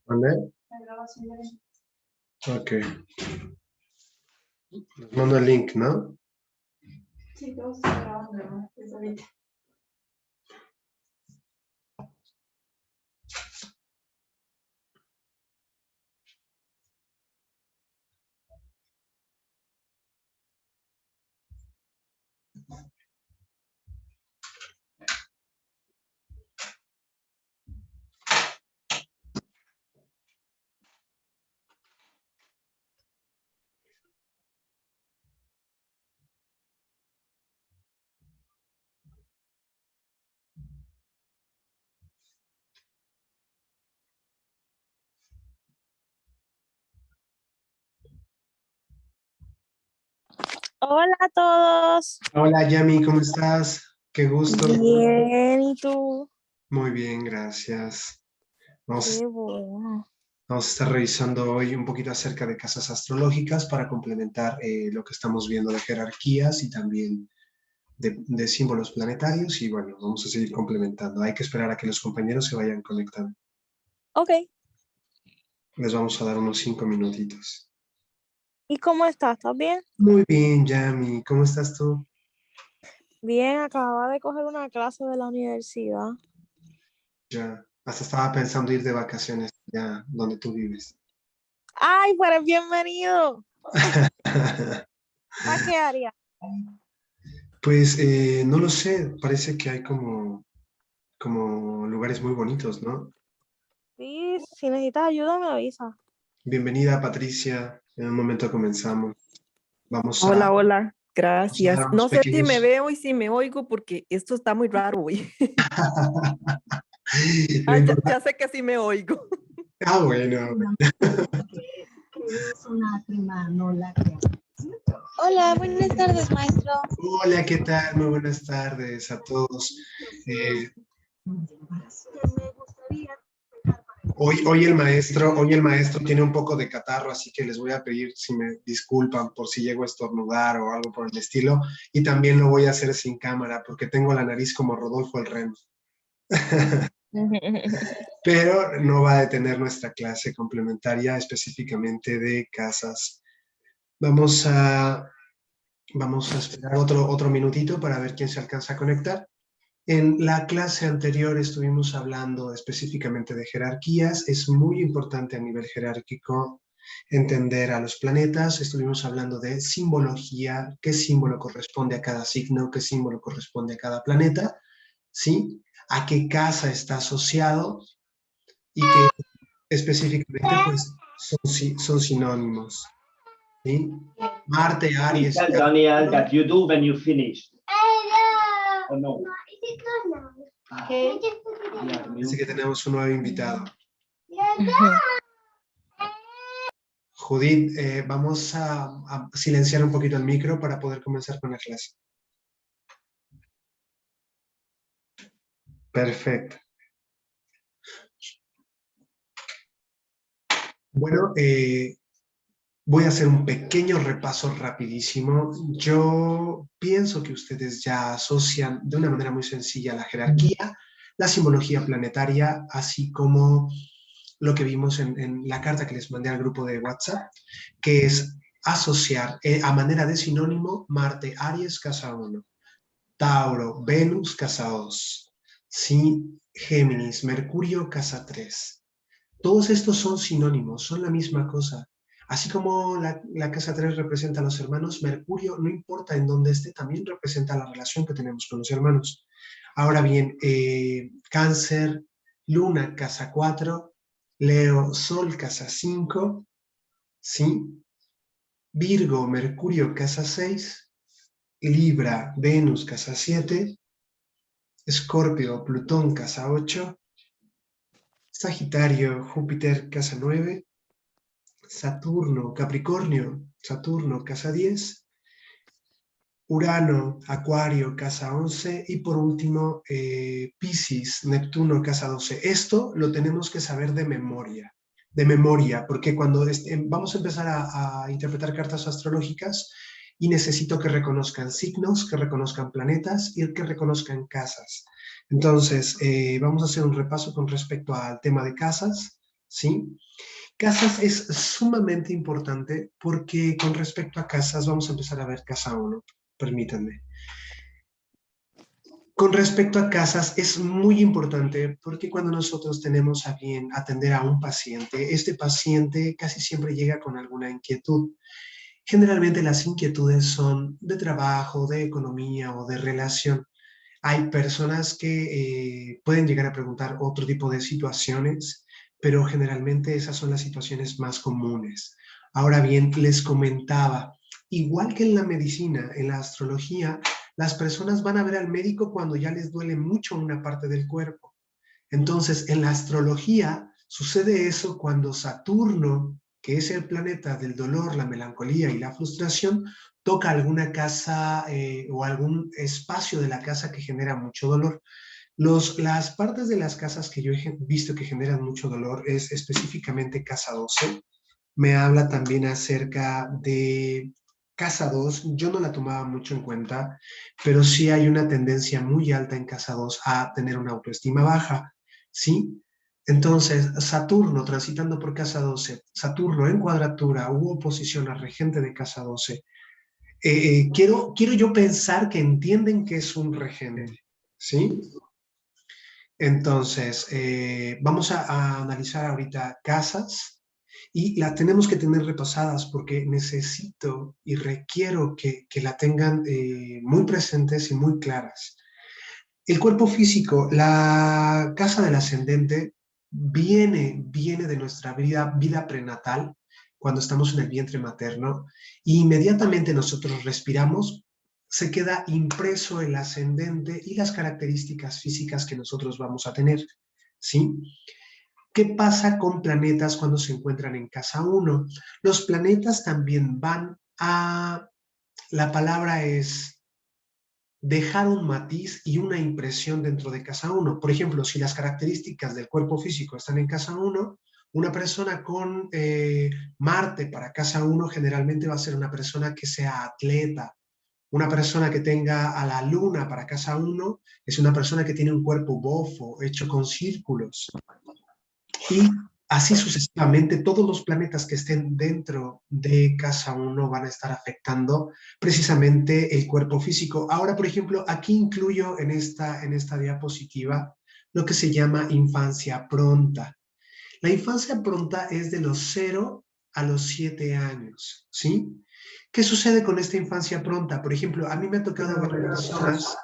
¿Vale? Ok. Les mando el link, ¿no? Sí, todos están grabando, ¿no? Pues ahorita. Hola a todos. Hola, Yami, ¿cómo estás? Qué gusto. Bien, ¿y tú? Muy bien, gracias. Vamos, Qué bueno. vamos a estar revisando hoy un poquito acerca de casas astrológicas para complementar lo que estamos viendo de jerarquías y también de símbolos planetarios. Y bueno, vamos a seguir complementando. Hay que esperar a que los compañeros se vayan conectando. Ok. Les vamos a dar unos 5 minutitos. ¿Y cómo estás? ¿Estás bien? Muy bien, Yami. ¿Cómo estás tú? Bien, acababa de coger una clase de la universidad. Ya. Hasta estaba pensando ir de vacaciones ya donde tú vives. ¡Ay, pero bienvenido! ¿Para qué área? Pues no lo sé, parece que hay como lugares muy bonitos, ¿no? Sí, si necesitas ayuda me avisa. Bienvenida, Patricia. En un momento comenzamos. Vamos a, Hola, hola, vamos a gracias. dar unos No sé si me pequeños... veo y si me oigo porque esto está muy raro hoy. Lo Ya, importante... ya sé que sí me oigo. Ah, bueno. Es una prima, no la que... Hola, buenas tardes, maestro. Hola, ¿qué tal? Muy buenas tardes a todos. Hoy el maestro tiene un poco de catarro, así que les voy a pedir si me disculpan por si llego a estornudar o algo por el estilo. Y también lo voy a hacer sin cámara porque tengo la nariz como Rodolfo el Reno. Pero no va a detener nuestra clase complementaria específicamente de casas. Vamos a esperar otro minutito para ver quién se alcanza a conectar. En la clase anterior estuvimos hablando específicamente de jerarquías. Es muy importante a nivel jerárquico entender a los planetas. Estuvimos hablando de simbología, qué símbolo corresponde a cada signo, qué símbolo corresponde a cada planeta, ¿sí? A qué casa está asociado y que específicamente pues son sinónimos, ¿sí? Marte, Aries. Tell Daniel that you do when you finish. Oh, no. Okay. Así que tenemos un nuevo invitado. Judith, vamos a silenciar un poquito el micro para poder comenzar con la clase. Perfecto. Bueno, voy a hacer un pequeño repaso rapidísimo. Yo pienso que ustedes ya asocian de una manera muy sencilla la jerarquía, la simbología planetaria, así como lo que vimos en la carta que les mandé al grupo de WhatsApp, que es asociar a manera de sinónimo Marte, Aries, casa 1, Tauro, Venus, casa 2, ¿sí? Géminis, Mercurio, casa 3. Todos estos son sinónimos, son la misma cosa. Así como la casa 3 representa a los hermanos, Mercurio, no importa en dónde esté, también representa la relación que tenemos con los hermanos. Ahora bien, Cáncer, Luna, casa 4, Leo, Sol, casa 5, ¿sí? Virgo, Mercurio, casa 6, Libra, Venus, casa 7, Escorpio, Plutón, casa 8, Sagitario, Júpiter, casa 9, Saturno, Capricornio, Saturno, casa 10, Urano, Acuario, casa 11 y por último Piscis, Neptuno, casa 12. Esto lo tenemos que saber de memoria, porque cuando vamos a empezar a interpretar cartas astrológicas, y necesito que reconozcan signos, que reconozcan planetas y que reconozcan casas. Entonces, vamos a hacer un repaso con respecto al tema de casas, ¿sí? Casas es sumamente importante porque con respecto a casas, vamos a empezar a ver casa 1, permítanme. Con respecto a casas, es muy importante porque cuando nosotros tenemos a bien atender a un paciente, este paciente casi siempre llega con alguna inquietud. Generalmente las inquietudes son de trabajo, de economía o de relación. Hay personas que pueden llegar a preguntar otro tipo de situaciones, pero generalmente esas son las situaciones más comunes. Ahora bien, les comentaba, igual que en la medicina, en la astrología, las personas van a ver al médico cuando ya les duele mucho una parte del cuerpo. Entonces, en la astrología sucede eso cuando Saturno, que es el planeta del dolor, la melancolía y la frustración, toca alguna casa o algún espacio de la casa que genera mucho dolor. Las partes de las casas que yo he visto que generan mucho dolor es específicamente casa 12. Me habla también acerca de casa 2. Yo no la tomaba mucho en cuenta, pero sí hay una tendencia muy alta en casa 2 a tener una autoestima baja, ¿sí? Entonces, Saturno transitando por casa 12, Saturno en cuadratura u oposición al regente de casa 12, quiero yo pensar que entienden que es un regente, ¿sí? Entonces, vamos a analizar ahorita casas y las tenemos que tener repasadas porque necesito y requiero que la tengan muy presentes y muy claras. El cuerpo físico, la casa del ascendente, viene de nuestra vida prenatal, cuando estamos en el vientre materno, y inmediatamente nosotros respiramos, se queda impreso el ascendente y las características físicas que nosotros vamos a tener, ¿sí? ¿Qué pasa con planetas cuando se encuentran en casa 1? Los planetas también van a, la palabra es dejar un matiz y una impresión dentro de casa 1. Por ejemplo, si las características del cuerpo físico están en casa 1, una persona con Marte para casa 1 generalmente va a ser una persona que sea atleta. Una persona que tenga a la luna para casa 1 es una persona que tiene un cuerpo bofo, hecho con círculos. Y así sucesivamente, todos los planetas que estén dentro de casa 1 van a estar afectando precisamente el cuerpo físico. Ahora, por ejemplo, aquí incluyo en esta diapositiva lo que se llama infancia pronta. La infancia pronta es de los 0 a los 7 años, ¿sí? ¿Qué sucede con esta infancia pronta? Por ejemplo, a mí me ha tocado ver personas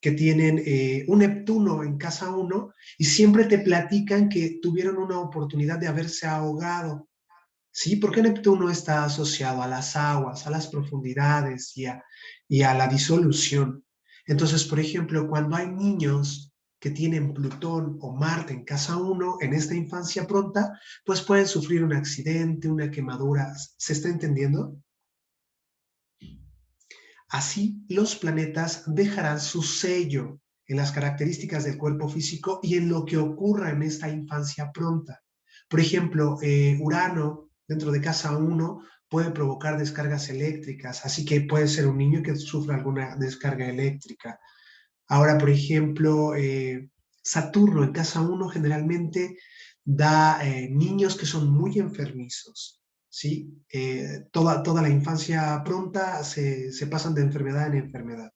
que tienen un Neptuno en casa 1 y siempre te platican que tuvieron una oportunidad de haberse ahogado, ¿sí? Porque Neptuno está asociado a las aguas, a las profundidades y a la disolución. Entonces, por ejemplo, cuando hay niños que tienen Plutón o Marte en casa 1, en esta infancia pronta, pues pueden sufrir un accidente, una quemadura. ¿Se está entendiendo? Así, los planetas dejarán su sello en las características del cuerpo físico y en lo que ocurra en esta infancia pronta. Por ejemplo, Urano, dentro de casa 1, puede provocar descargas eléctricas, así que puede ser un niño que sufra alguna descarga eléctrica. Ahora, por ejemplo, Saturno en casa 1 generalmente da niños que son muy enfermizos, ¿sí? Toda la infancia pronta se pasan de enfermedad en enfermedad.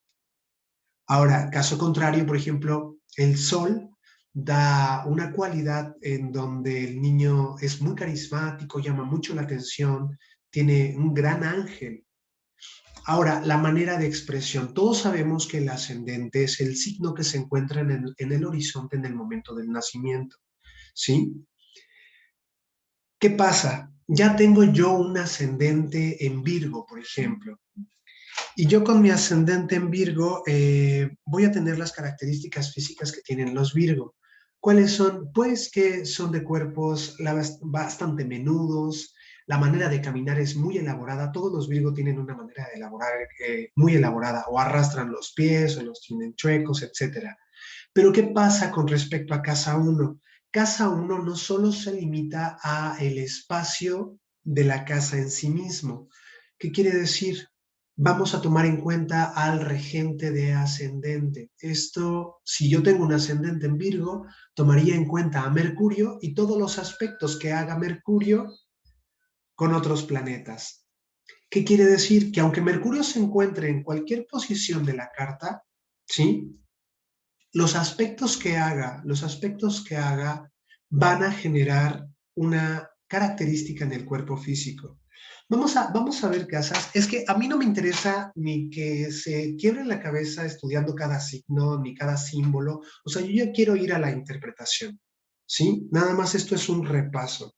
Ahora, caso contrario, por ejemplo, el Sol da una cualidad en donde el niño es muy carismático, llama mucho la atención, tiene un gran ángel. Ahora, la manera de expresión. Todos sabemos que el ascendente es el signo que se encuentra en el horizonte en el momento del nacimiento, ¿sí? ¿Qué pasa? Ya tengo yo un ascendente en Virgo, por ejemplo. Y yo con mi ascendente en Virgo voy a tener las características físicas que tienen los Virgo. ¿Cuáles son? Pues que son de cuerpos bastante menudos, la manera de caminar es muy elaborada, todos los Virgo tienen una manera de elaborar muy elaborada, o arrastran los pies, o los tienen chuecos, etc. Pero ¿qué pasa con respecto a casa 1? Casa 1 no solo se limita a el espacio de la casa en sí mismo. ¿Qué quiere decir? vamos a tomar en cuenta al regente de ascendente. Esto, si yo tengo un ascendente en Virgo, tomaría en cuenta a Mercurio y todos los aspectos que haga Mercurio con otros planetas. ¿Qué quiere decir? Que aunque Mercurio se encuentre en cualquier posición de la carta, ¿sí? Los aspectos que haga van a generar una característica en el cuerpo físico. Vamos a ver casas. Es que a mí no me interesa ni que se quiebre la cabeza estudiando cada signo, ni cada símbolo. O sea, yo ya quiero ir a la interpretación, ¿sí? Nada más esto es un repaso.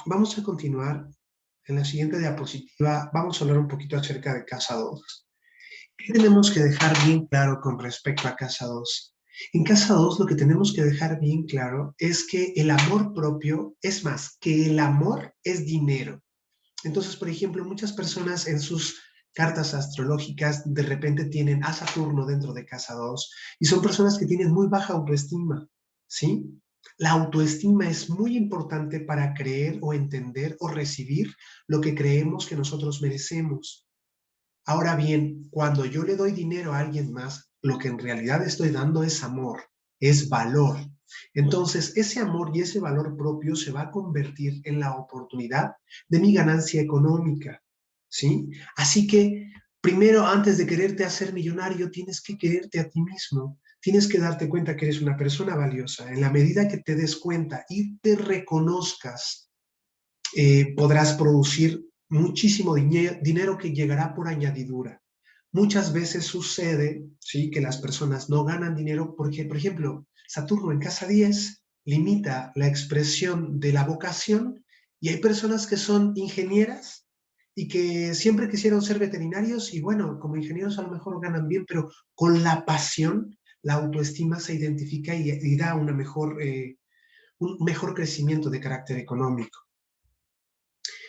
Vamos a continuar. En la siguiente diapositiva vamos a hablar un poquito acerca de casa 2. ¿Qué tenemos que dejar bien claro con respecto a casa 2? En casa 2 lo que tenemos que dejar bien claro es que el amor propio, es más, que el amor es dinero. Entonces, por ejemplo, muchas personas en sus cartas astrológicas de repente tienen a Saturno dentro de casa 2 y son personas que tienen muy baja autoestima, ¿sí? La autoestima es muy importante para creer o entender o recibir lo que creemos que nosotros merecemos. Ahora bien, cuando yo le doy dinero a alguien más, lo que en realidad estoy dando es amor, es valor. Entonces, ese amor y ese valor propio se va a convertir en la oportunidad de mi ganancia económica, ¿sí? Así que, primero, antes de quererte hacer millonario, tienes que quererte a ti mismo. Tienes que darte cuenta que eres una persona valiosa. En la medida que te des cuenta y te reconozcas, podrás producir muchísimo dinero que llegará por añadidura. Muchas veces sucede, ¿sí?, que las personas no ganan dinero porque, por ejemplo, Saturno en casa 10 limita la expresión de la vocación y hay personas que son ingenieras y que siempre quisieron ser veterinarios y bueno, como ingenieros a lo mejor ganan bien, pero con la pasión, la autoestima se identifica y da un mejor crecimiento de carácter económico.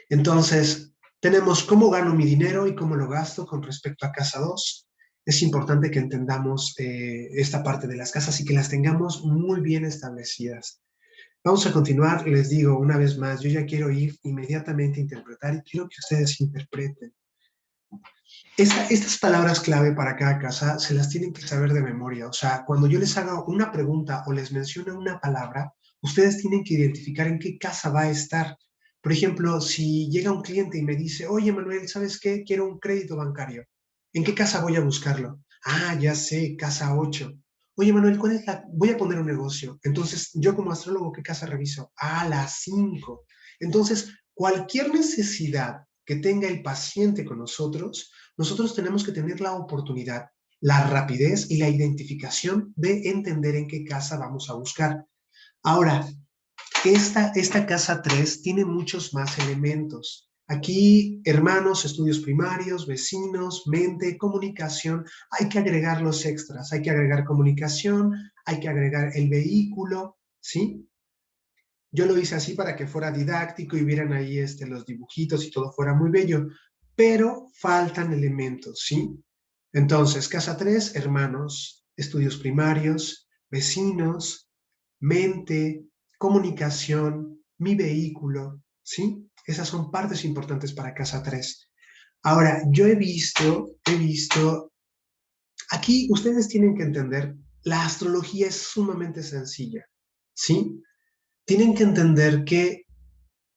Entonces, tenemos cómo gano mi dinero y cómo lo gasto con respecto a casa 2. Es importante que entendamos esta parte de las casas y que las tengamos muy bien establecidas. Vamos a continuar, les digo una vez más, yo ya quiero ir inmediatamente a interpretar y quiero que ustedes interpreten. Estas palabras clave para cada casa se las tienen que saber de memoria. O sea, cuando yo les haga una pregunta o les mencione una palabra, ustedes tienen que identificar en qué casa va a estar. Por ejemplo, si llega un cliente y me dice, oye, Manuel, ¿sabes qué? Quiero un crédito bancario. ¿En qué casa voy a buscarlo? Ah, ya sé, casa 8. Oye, Manuel, ¿cuál es la...? Voy a poner un negocio. Entonces, yo como astrólogo, ¿qué casa reviso? Ah, la 5. Entonces, cualquier necesidad que tenga el paciente con nosotros tenemos que tener la oportunidad, la rapidez y la identificación de entender en qué casa vamos a buscar. Ahora, esta casa 3 tiene muchos más elementos. Aquí, hermanos, estudios primarios, vecinos, mente, comunicación, hay que agregar los extras, hay que agregar comunicación, hay que agregar el vehículo, ¿sí? Yo lo hice así para que fuera didáctico y vieran ahí los dibujitos y todo fuera muy bello, pero faltan elementos, ¿sí? Entonces, casa 3, hermanos, estudios primarios, vecinos, mente, comunicación, mi vehículo, ¿sí? Esas son partes importantes para casa 3. Ahora, yo he visto, aquí ustedes tienen que entender, la astrología es sumamente sencilla, ¿sí? Tienen que entender que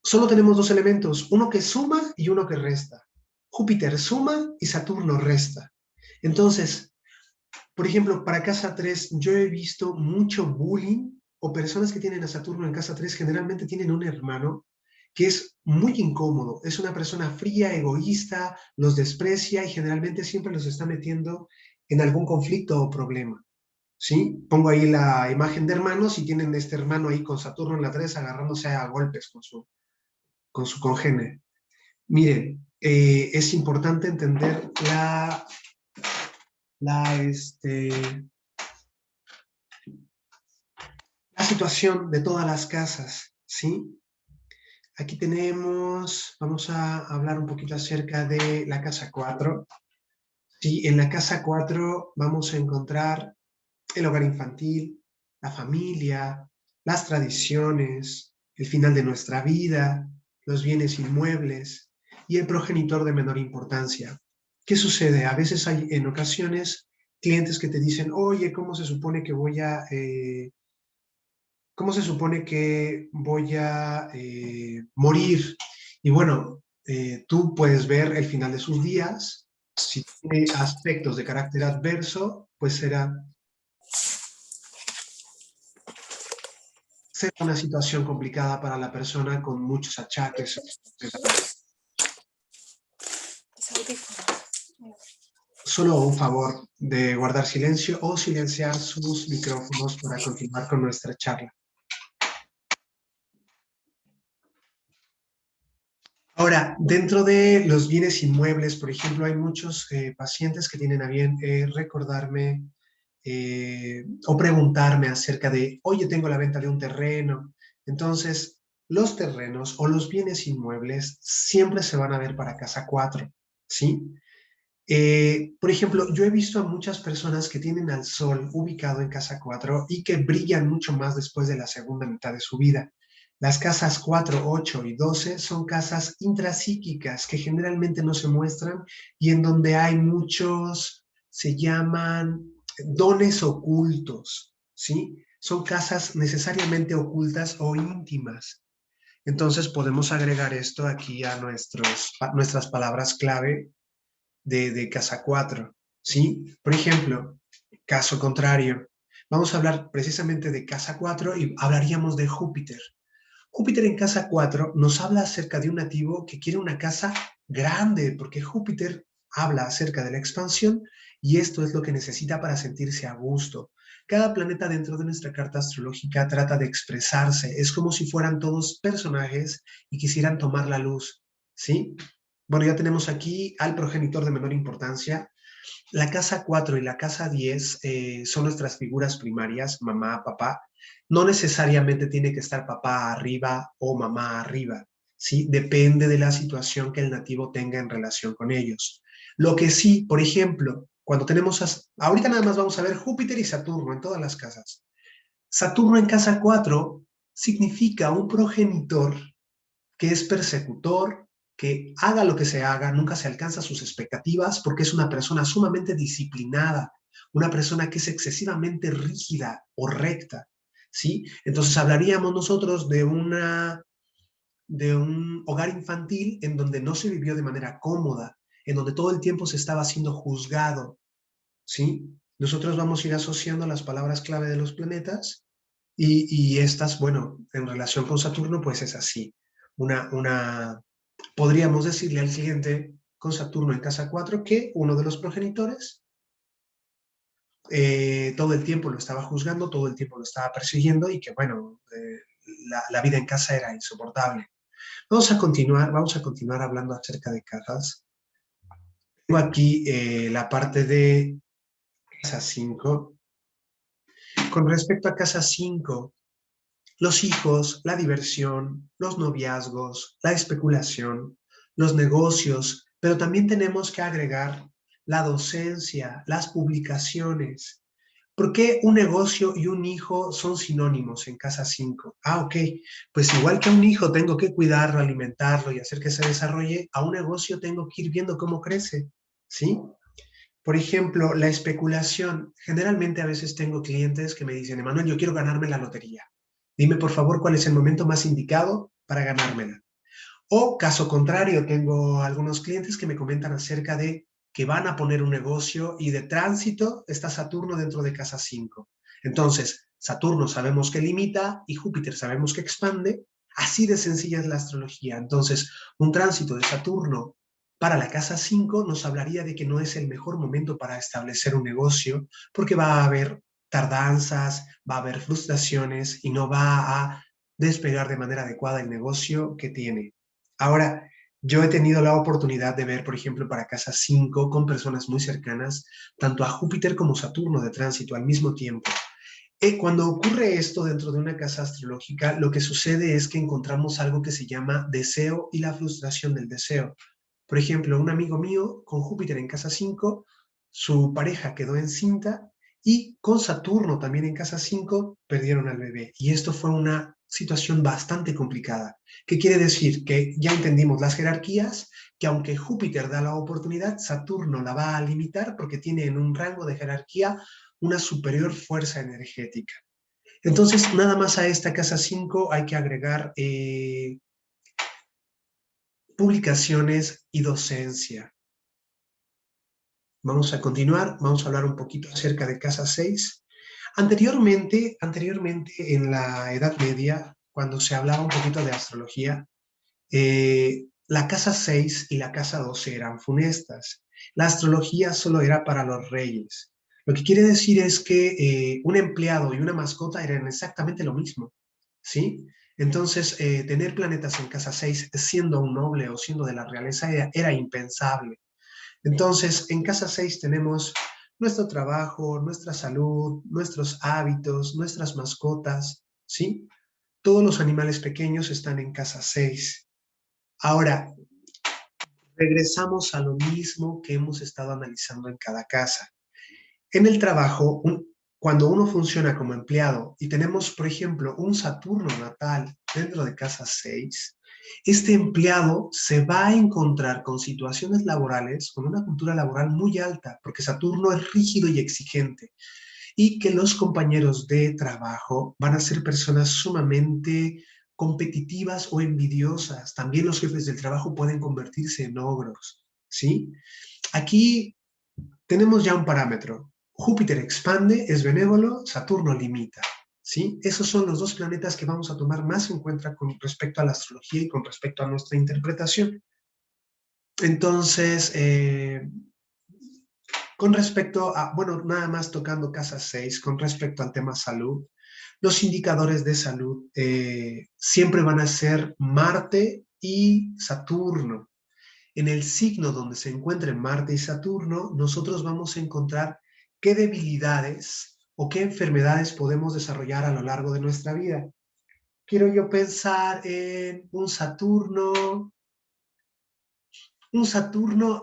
solo tenemos dos elementos, uno que suma y uno que resta. Júpiter suma y Saturno resta. Entonces, por ejemplo, para casa 3, yo he visto mucho bullying o personas que tienen a Saturno en casa 3 generalmente tienen un hermano que es muy incómodo, es una persona fría, egoísta, los desprecia y generalmente siempre los está metiendo en algún conflicto o problema. ¿Sí? Pongo ahí la imagen de hermanos y tienen este hermano ahí con Saturno en la 3 agarrándose a golpes con su congénere. Miren, es importante entender la situación de todas las casas, ¿sí? Aquí tenemos, vamos a hablar un poquito acerca de la casa 4. Sí, en la casa 4 vamos a encontrar el hogar infantil, la familia, las tradiciones, el final de nuestra vida, los bienes inmuebles. y el progenitor de menor importancia. ¿Qué sucede? A veces hay en ocasiones clientes que te dicen, oye, ¿cómo se supone que voy a morir? Y bueno, tú puedes ver el final de sus días. Si tiene aspectos de carácter adverso, pues será una situación complicada para la persona con muchos achaques. Solo un favor de guardar silencio o silenciar sus micrófonos para continuar con nuestra charla. Ahora, dentro de los bienes inmuebles, por ejemplo, hay muchos pacientes que tienen a bien recordarme o preguntarme acerca de, oye, tengo la venta de un terreno. Entonces, los terrenos o los bienes inmuebles siempre se van a ver para casa 4, ¿sí? Por ejemplo, yo he visto a muchas personas que tienen al sol ubicado en casa 4 y que brillan mucho más después de la segunda mitad de su vida. Las casas 4, 8 y 12 son casas intrapsíquicas que generalmente no se muestran y en donde hay muchos, se llaman dones ocultos, ¿sí? Son casas necesariamente ocultas o íntimas. Entonces podemos agregar esto aquí a nuestras palabras clave de casa 4, ¿sí? Por ejemplo, caso contrario, vamos a hablar precisamente de casa 4 y hablaríamos de Júpiter. Júpiter en casa 4 nos habla acerca de un nativo que quiere una casa grande, porque Júpiter habla acerca de la expansión y esto es lo que necesita para sentirse a gusto. Cada planeta dentro de nuestra carta astrológica trata de expresarse, es como si fueran todos personajes y quisieran tomar la luz, ¿sí? Bueno, ya tenemos aquí al progenitor de menor importancia. La casa 4 y la casa 10 son nuestras figuras primarias, mamá, papá. No necesariamente tiene que estar papá arriba o mamá arriba, ¿sí? Depende de la situación que el nativo tenga en relación con ellos. Lo que sí, por ejemplo, cuando tenemos, ahorita nada más vamos a ver Júpiter y Saturno en todas las casas. Saturno en casa 4 significa un progenitor que es persecutor, que haga lo que se haga, nunca se alcanza sus expectativas porque es una persona sumamente disciplinada, una persona que es excesivamente rígida o recta, ¿sí? Entonces hablaríamos nosotros de un hogar infantil en donde no se vivió de manera cómoda, en donde todo el tiempo se estaba siendo juzgado, ¿sí? Nosotros vamos a ir asociando las palabras clave de los planetas y estas, bueno, en relación con Saturno, pues es así. Podríamos decirle al cliente con Saturno en casa 4 que uno de los progenitores todo el tiempo lo estaba juzgando, todo el tiempo lo estaba persiguiendo y que, bueno, la vida en casa era insoportable. Vamos a continuar hablando acerca de casas. Tengo aquí la parte de casa 5. Con respecto a casa 5, los hijos, la diversión, los noviazgos, la especulación, los negocios, pero también tenemos que agregar la docencia, las publicaciones. ¿Por qué un negocio y un hijo son sinónimos en casa 5? Ok, pues igual que a un hijo tengo que cuidarlo, alimentarlo y hacer que se desarrolle, a un negocio tengo que ir viendo cómo crece, ¿sí? Por ejemplo, la especulación. Generalmente a veces tengo clientes que me dicen, Emanuel, yo quiero ganarme la lotería. Dime, por favor, cuál es el momento más indicado para ganármela. O, caso contrario, tengo algunos clientes que me comentan acerca de que van a poner un negocio y de tránsito está Saturno dentro de casa 5. Entonces, Saturno sabemos que limita y Júpiter sabemos que expande. Así de sencilla es la astrología. Entonces, un tránsito de Saturno para la casa 5 nos hablaría de que no es el mejor momento para establecer un negocio porque va a haber tardanzas, va a haber frustraciones y no va a despegar de manera adecuada el negocio que tiene. Ahora, yo he tenido la oportunidad de ver, por ejemplo, para casa 5 con personas muy cercanas, tanto a Júpiter como Saturno de tránsito al mismo tiempo. Cuando ocurre esto dentro de una casa astrológica, lo que sucede es que encontramos algo que se llama deseo y la frustración del deseo. Por ejemplo, un amigo mío con Júpiter en casa 5, su pareja quedó encinta y con Saturno también en casa 5 perdieron al bebé. Y esto fue una situación bastante complicada. ¿Qué quiere decir? Que ya entendimos las jerarquías, que aunque Júpiter da la oportunidad, Saturno la va a limitar porque tiene en un rango de jerarquía una superior fuerza energética. Entonces, nada más a esta casa 5 hay que agregar publicaciones y docencia. Vamos a continuar, vamos a hablar un poquito acerca de casa 6. Anteriormente en la Edad Media, cuando se hablaba un poquito de astrología, la casa 6 y la casa 12 eran funestas. La astrología solo era para los reyes. Lo que quiere decir es que un empleado y una mascota eran exactamente lo mismo, ¿sí? Entonces, tener planetas en casa 6 siendo un noble o siendo de la realeza era impensable. Entonces, en casa 6 tenemos nuestro trabajo, nuestra salud, nuestros hábitos, nuestras mascotas, ¿sí? Todos los animales pequeños están en casa 6. Ahora, regresamos a lo mismo que hemos estado analizando en cada casa. En el trabajo, cuando uno funciona como empleado y tenemos, por ejemplo, un Saturno natal dentro de casa 6, este empleado se va a encontrar con situaciones laborales, con una cultura laboral muy alta, porque Saturno es rígido y exigente, y que los compañeros de trabajo van a ser personas sumamente competitivas o envidiosas. También los jefes del trabajo pueden convertirse en ogros, ¿sí? Aquí tenemos ya un parámetro. Júpiter expande, es benévolo, Saturno limita, ¿sí? Esos son los dos planetas que vamos a tomar más en cuenta con respecto a la astrología y con respecto a nuestra interpretación. Entonces, con respecto a, bueno, nada más tocando casa 6, con respecto al tema salud, los indicadores de salud siempre van a ser Marte y Saturno. En el signo donde se encuentren Marte y Saturno, nosotros vamos a encontrar qué debilidades o qué enfermedades podemos desarrollar a lo largo de nuestra vida. Quiero yo pensar en un Saturno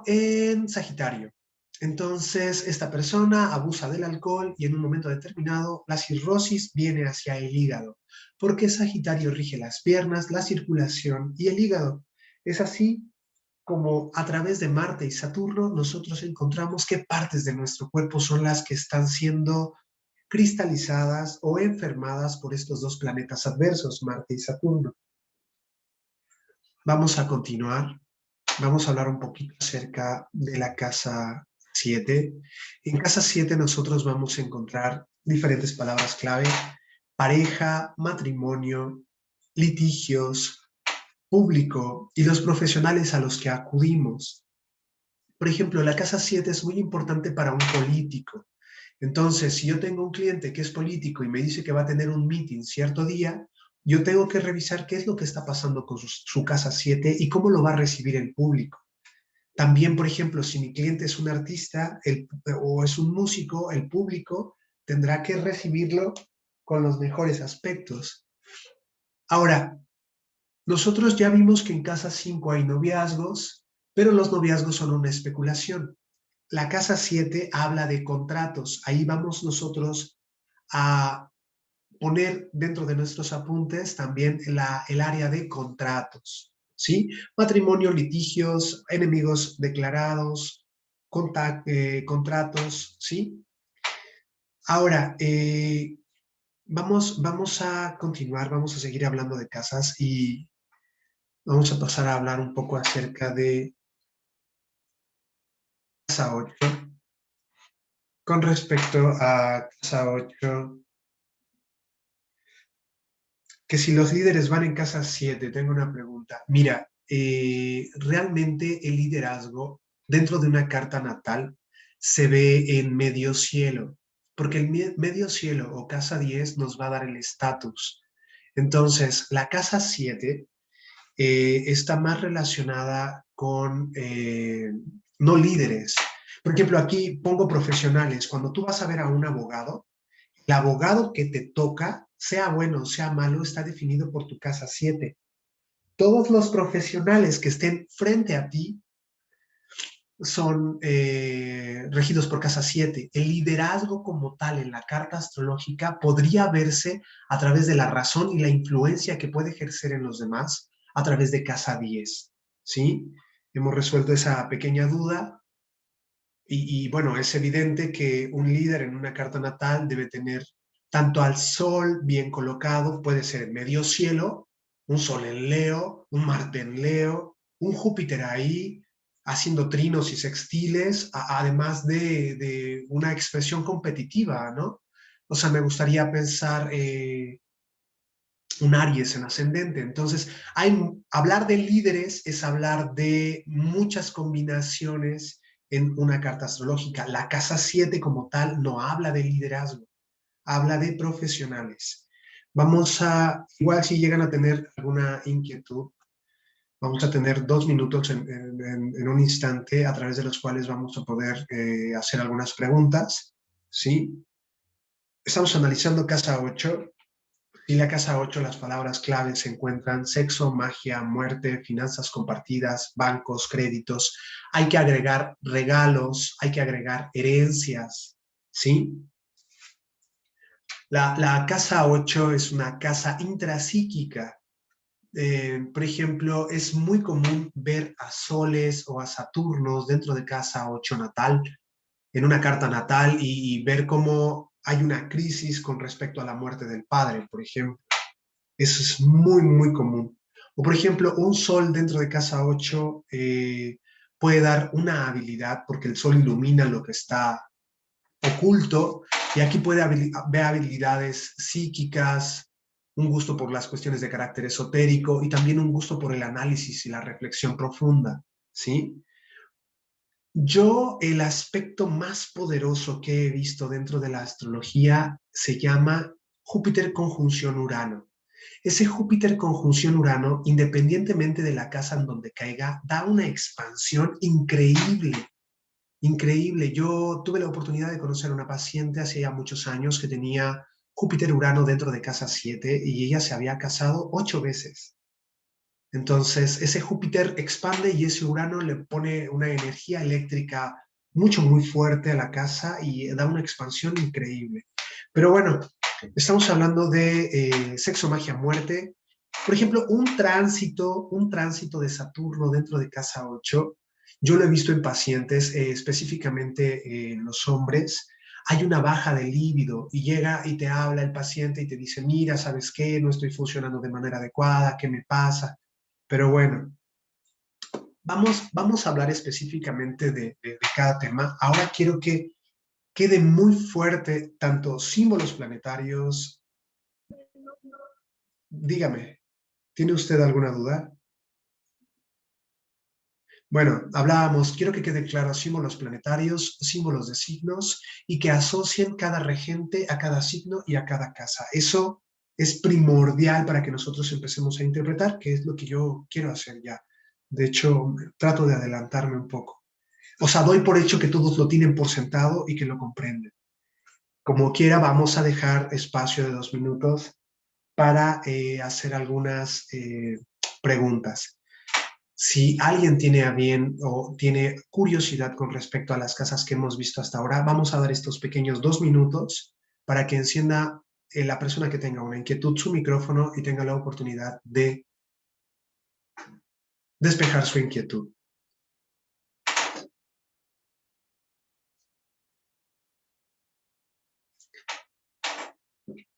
en Sagitario. Entonces, esta persona abusa del alcohol y en un momento determinado la cirrosis viene hacia el hígado, porque Sagitario rige las piernas, la circulación y el hígado. Es así como a través de Marte y Saturno nosotros encontramos qué partes de nuestro cuerpo son las que están siendo cristalizadas o enfermadas por estos dos planetas adversos, Marte y Saturno. Vamos a continuar. Vamos a hablar un poquito acerca de la casa 7. En casa 7 nosotros vamos a encontrar diferentes palabras clave: pareja, matrimonio, litigios, público y los profesionales a los que acudimos. Por ejemplo, la casa 7 es muy importante para un político. Entonces, si yo tengo un cliente que es político y me dice que va a tener un meeting cierto día, yo tengo que revisar qué es lo que está pasando con su casa 7 y cómo lo va a recibir el público. También, por ejemplo, si mi cliente es un artista o es un músico, el público tendrá que recibirlo con los mejores aspectos. Ahora, nosotros ya vimos que en casa 5 hay noviazgos, pero los noviazgos son una especulación. La casa 7 habla de contratos. Ahí vamos nosotros a poner dentro de nuestros apuntes también el área de contratos, ¿sí? Matrimonio, litigios, enemigos declarados, contratos, ¿sí? Ahora, vamos a continuar, vamos a seguir hablando de casas y vamos a pasar a hablar un poco acerca de casa 8. Con respecto a casa 8, que si los líderes van en casa 7, tengo una pregunta. Mira, realmente el liderazgo dentro de una carta natal se ve en medio cielo, porque el medio cielo o casa 10 nos va a dar el estatus. Entonces, la casa 7 está más relacionada con no líderes. Por ejemplo, aquí pongo profesionales. Cuando tú vas a ver a un abogado, el abogado que te toca, sea bueno o sea malo, está definido por tu casa 7. Todos los profesionales que estén frente a ti son regidos por casa 7. El liderazgo como tal en la carta astrológica podría verse a través de la razón y la influencia que puede ejercer en los demás a través de casa 10, ¿sí? hemos resuelto esa pequeña duda y bueno, es evidente que un líder en una carta natal debe tener tanto al sol bien colocado, puede ser en medio cielo, un sol en Leo, un Marte en Leo, un Júpiter ahí, haciendo trinos y sextiles, además de una expresión competitiva, ¿no? O sea, me gustaría pensar un Aries en ascendente. Entonces, hablar de líderes es hablar de muchas combinaciones en una carta astrológica. La casa 7 como tal no habla de liderazgo, habla de profesionales. Vamos a, igual si llegan a tener alguna inquietud, vamos a tener 2 minutos en un instante a través de los cuales vamos a poder hacer algunas preguntas, ¿sí? Estamos analizando casa 8. Y la casa 8, las palabras claves se encuentran sexo, magia, muerte, finanzas compartidas, bancos, créditos. Hay que agregar regalos, hay que agregar herencias, ¿sí? La casa 8 es una casa intrapsíquica. Por ejemplo, es muy común ver a soles o a saturnos dentro de casa 8 natal, en una carta natal, y ver cómo hay una crisis con respecto a la muerte del padre, por ejemplo. Eso es muy, muy común. O por ejemplo, un sol dentro de casa 8 puede dar una habilidad porque el sol ilumina lo que está oculto y aquí puede ver habilidades psíquicas, un gusto por las cuestiones de carácter esotérico y también un gusto por el análisis y la reflexión profunda, ¿sí? Yo, el aspecto más poderoso que he visto dentro de la astrología se llama Júpiter conjunción Urano. Ese Júpiter conjunción Urano, independientemente de la casa en donde caiga, da una expansión increíble, increíble. Yo tuve la oportunidad de conocer a una paciente hace ya muchos años que tenía Júpiter Urano dentro de casa 7 y ella se había casado 8 veces. Entonces, ese Júpiter expande y ese Urano le pone una energía eléctrica mucho, muy fuerte a la casa y da una expansión increíble. Pero bueno, estamos hablando de sexo, magia, muerte. Por ejemplo, un tránsito de Saturno dentro de casa 8, yo lo he visto en pacientes, específicamente en los hombres. Hay una baja de líbido y llega y te habla el paciente y te dice, mira, ¿sabes qué? No estoy funcionando de manera adecuada, ¿qué me pasa? Pero bueno, vamos a hablar específicamente de cada tema. Ahora quiero que quede muy fuerte tanto símbolos planetarios. Dígame, ¿tiene usted alguna duda? Bueno, hablábamos, quiero que quede claro símbolos planetarios, símbolos de signos y que asocien cada regente a cada signo y a cada casa. Eso es primordial para que nosotros empecemos a interpretar, que es lo que yo quiero hacer ya. De hecho, trato de adelantarme un poco. O sea, doy por hecho que todos lo tienen por sentado y que lo comprenden. Como quiera, vamos a dejar espacio de 2 minutos para hacer algunas preguntas. Si alguien tiene a bien o tiene curiosidad con respecto a las casas que hemos visto hasta ahora, vamos a dar estos pequeños 2 minutos para que encienda la persona que tenga una inquietud su micrófono y tenga la oportunidad de despejar su inquietud.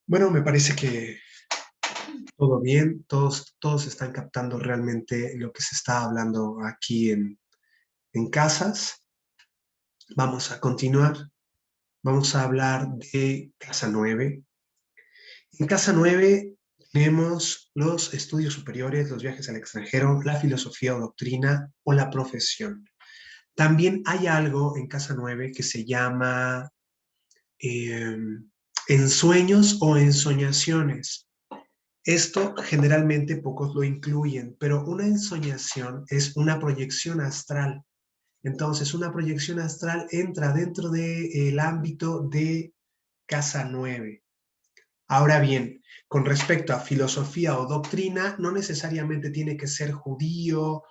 Bueno, me parece que todo bien, todos están captando realmente lo que se está hablando aquí en casas. Vamos a continuar. Vamos a hablar de casa 9. En casa 9 tenemos los estudios superiores, los viajes al extranjero, la filosofía o doctrina o la profesión. También hay algo en casa 9 que se llama ensueños o ensoñaciones. Esto generalmente pocos lo incluyen, pero una ensoñación es una proyección astral. Entonces, una proyección astral entra dentro del ámbito de casa 9. Ahora bien, con respecto a filosofía o doctrina, no necesariamente tiene que ser judío,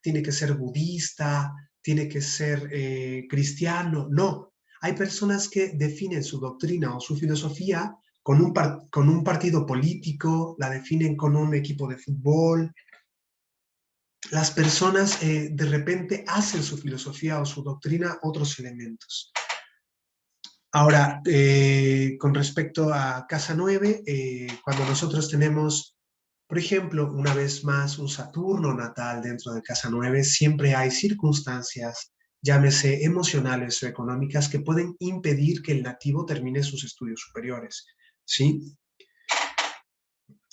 tiene que ser budista, tiene que ser cristiano, no. Hay personas que definen su doctrina o su filosofía con un partido político, la definen con un equipo de fútbol, las personas de repente hacen su filosofía o su doctrina otros elementos. Ahora, con respecto a casa 9, cuando nosotros tenemos, por ejemplo, una vez más un Saturno natal dentro de casa 9, siempre hay circunstancias, llámese emocionales o económicas, que pueden impedir que el nativo termine sus estudios superiores, ¿sí?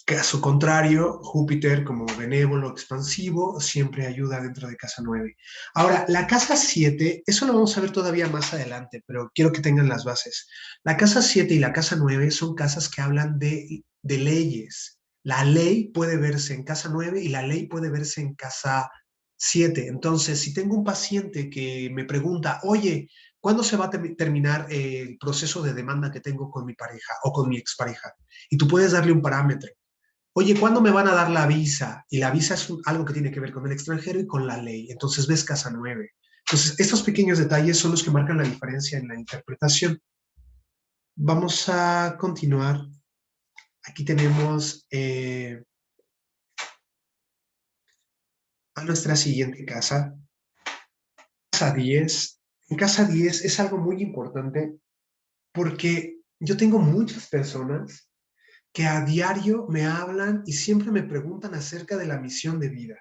Caso contrario, Júpiter como benévolo, expansivo, siempre ayuda dentro de casa 9. Ahora, la casa 7, eso lo vamos a ver todavía más adelante, pero quiero que tengan las bases. La casa 7 y la casa 9 son casas que hablan de leyes. La ley puede verse en casa 9 y la ley puede verse en casa 7. Entonces, si tengo un paciente que me pregunta, oye, ¿cuándo se va a terminar el proceso de demanda que tengo con mi pareja o con mi expareja? Y tú puedes darle un parámetro. Oye, ¿cuándo me van a dar la visa? Y la visa es algo que tiene que ver con el extranjero y con la ley. Entonces ves casa 9. Entonces, estos pequeños detalles son los que marcan la diferencia en la interpretación. Vamos a continuar. Aquí tenemos a nuestra siguiente casa. Casa 10. En casa 10 es algo muy importante porque yo tengo muchas personas que a diario me hablan y siempre me preguntan acerca de la misión de vida.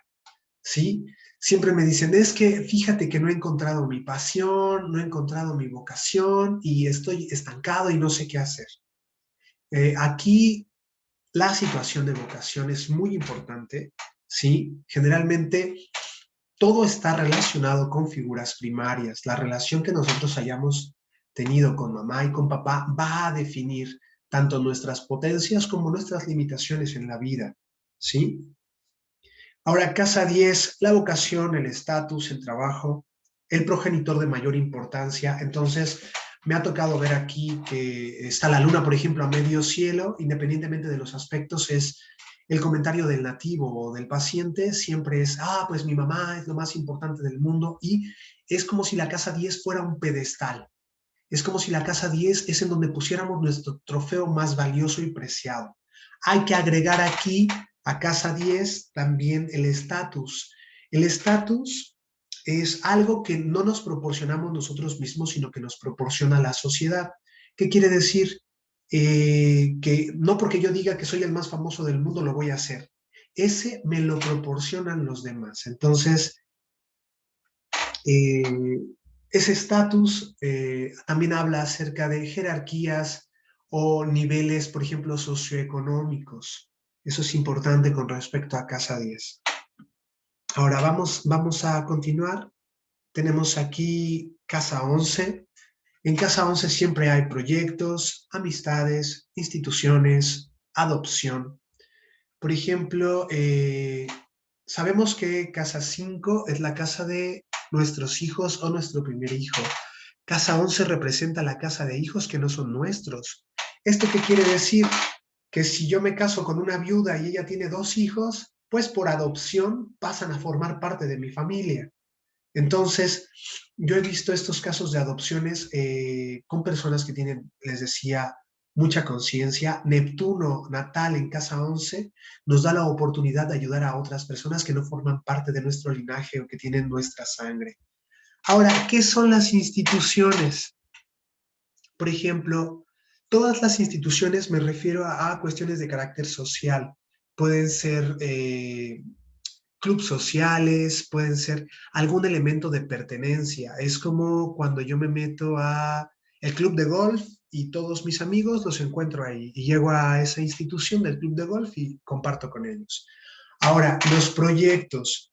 ¿Sí? Siempre me dicen, es que fíjate que no he encontrado mi pasión, no he encontrado mi vocación y estoy estancado y no sé qué hacer. Aquí la situación de vocación es muy importante, ¿sí? Generalmente todo está relacionado con figuras primarias. La relación que nosotros hayamos tenido con mamá y con papá va a definir tanto nuestras potencias como nuestras limitaciones en la vida, ¿sí? Ahora, casa 10, la vocación, el estatus, el trabajo, el progenitor de mayor importancia. Entonces, me ha tocado ver aquí que está la luna, por ejemplo, a medio cielo, independientemente de los aspectos, es el comentario del nativo o del paciente, siempre es, pues mi mamá es lo más importante del mundo, y es como si la casa 10 fuera un pedestal. Es como si la casa 10 es en donde pusiéramos nuestro trofeo más valioso y preciado. Hay que agregar aquí a casa 10 también el estatus. El estatus es algo que no nos proporcionamos nosotros mismos, sino que nos proporciona la sociedad. ¿Qué quiere decir? Que no porque yo diga que soy el más famoso del mundo lo voy a hacer. Ese me lo proporcionan los demás. Entonces, ese estatus también habla acerca de jerarquías o niveles, por ejemplo, socioeconómicos. Eso es importante con respecto a casa 10. Ahora vamos a continuar. Tenemos aquí casa 11. En casa 11 siempre hay proyectos, amistades, instituciones, adopción. Por ejemplo, sabemos que casa 5 es la casa de nuestros hijos o nuestro primer hijo. Casa 11 representa la casa de hijos que no son nuestros. ¿Esto qué quiere decir? Que si yo me caso con una viuda y ella tiene 2 hijos, pues por adopción pasan a formar parte de mi familia. Entonces, yo he visto estos casos de adopciones con personas que tienen, les decía, mucha conciencia. Neptuno natal en casa 11 nos da la oportunidad de ayudar a otras personas que no forman parte de nuestro linaje o que tienen nuestra sangre. Ahora, ¿qué son las instituciones? Por ejemplo, todas las instituciones, me refiero a cuestiones de carácter social. Pueden ser clubes sociales, pueden ser algún elemento de pertenencia. Es como cuando yo me meto a el club de golf y todos mis amigos los encuentro ahí y llego a esa institución del club de golf y comparto con ellos. Ahora, los proyectos